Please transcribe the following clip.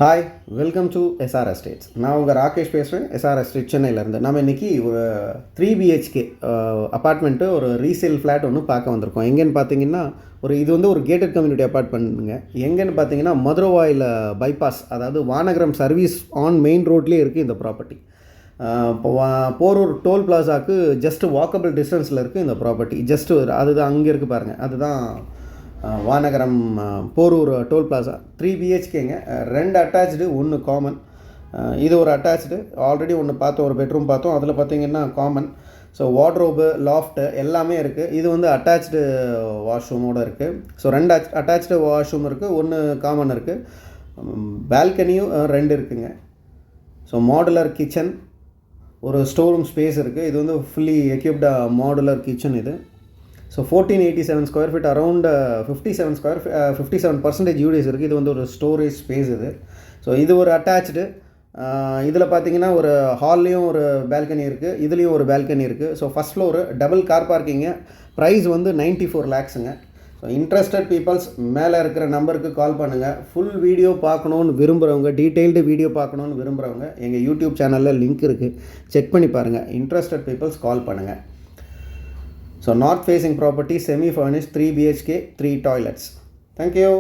Hi, welcome to SR estates. நான் உங்கள் ராகேஷ் பேசுகிறேன், எஸ்ஆர் எஸ்டேட் சென்னையிலேருந்து. நம்ம இன்றைக்கி ஒரு 3 பிஹெச்கே அப்பார்ட்மெண்ட்டு, ஒரு ரீசேல் ஃப்ளாட் ஒன்று பார்க்க வந்திருக்கோம். எங்கேன்னு பார்த்தீங்கன்னா, இது வந்து ஒரு கேட்டட் கம்யூனிட்டி அப்பார்ட்மெண்ட்டுங்க. எங்கேன்னு பார்த்தீங்கன்னா, மதுரவாயில் பைபாஸ், அதாவது வானகரம் சர்வீஸ் ஆன் மெயின் ரோட்லேயே இருக்குது இந்த ப்ராப்பர்ட்டி. இப்போ போரூர் டோல் பிளாசாவுக்கு ஜஸ்ட் வாக்கபிள் டிஸ்டன்ஸில் இருக்குது இந்த ப்ராப்பர்ட்டி. அதுதான் அங்கே இருக்குது பாருங்கள், அதுதான் வானகரம் போரூர் டோல் பிளாசா. 3 பிஹெச்கேங்க, 2 அட்டாச்சு, 1 காமன். இது ஒரு அட்டாச்சு. ஆல்ரெடி ஒன்று பார்த்தோம், ஒரு பெட்ரூம் பார்த்தோம். அதில் பார்த்தீங்கன்னா காமன். ஸோ வார்ட்ரோபு, லாஃப்ட்டு எல்லாமே இருக்குது. இது வந்து அட்டாச்சு வாஷ்ரூமோடு இருக்குது. ஸோ 2 அட்டாச்சு வாஷ்ரூம் இருக்குது, 1 காமன் இருக்குது. பால்கனியும் 2 இருக்குங்க. ஸோ மாடுலர் கிச்சன், ஒரு ஸ்டோர் ரூம் ஸ்பேஸ் இருக்குது. இது வந்து ஃபுல்லி எக்யூப்டு மாடுலர் கிச்சன் இது. So 1487 square feet, around 57% UDS இருக்குது. இது வந்து ஒரு ஸ்டோரேஜ் ஸ்பேஸ் இது. ஸோ இது ஒரு அட்டாச்சு. இதில் பார்த்தீங்கன்னா ஒரு ஹால்லேயும் ஒரு பால்கனி இருக்குது, இதுலேயும் ஒரு பால்கனி இருக்குது. So first floor double car parking. Price வந்து 94 lakhsங்க. ஸோ இன்ட்ரெஸ்டட் பீப்புள்ஸ் மேலே இருக்கிற நம்பருக்கு கால் பண்ணுங்கள். ஃபுல் வீடியோ பார்க்கணுன்னு விரும்புகிறவங்க, டீட்டெயில்டு வீடியோ பார்க்கணுன்னு விரும்புகிறவங்க எங்கள் யூடியூப் சேனலில் லிங்க் இருக்குது, செக் பண்ணி பாருங்கள். இன்ட்ரெஸ்டட் பீப்புள்ஸ் கால் பண்ணுங்கள். So north facing property, semi furnished, 3 BHK, 3 toilets. Thank you.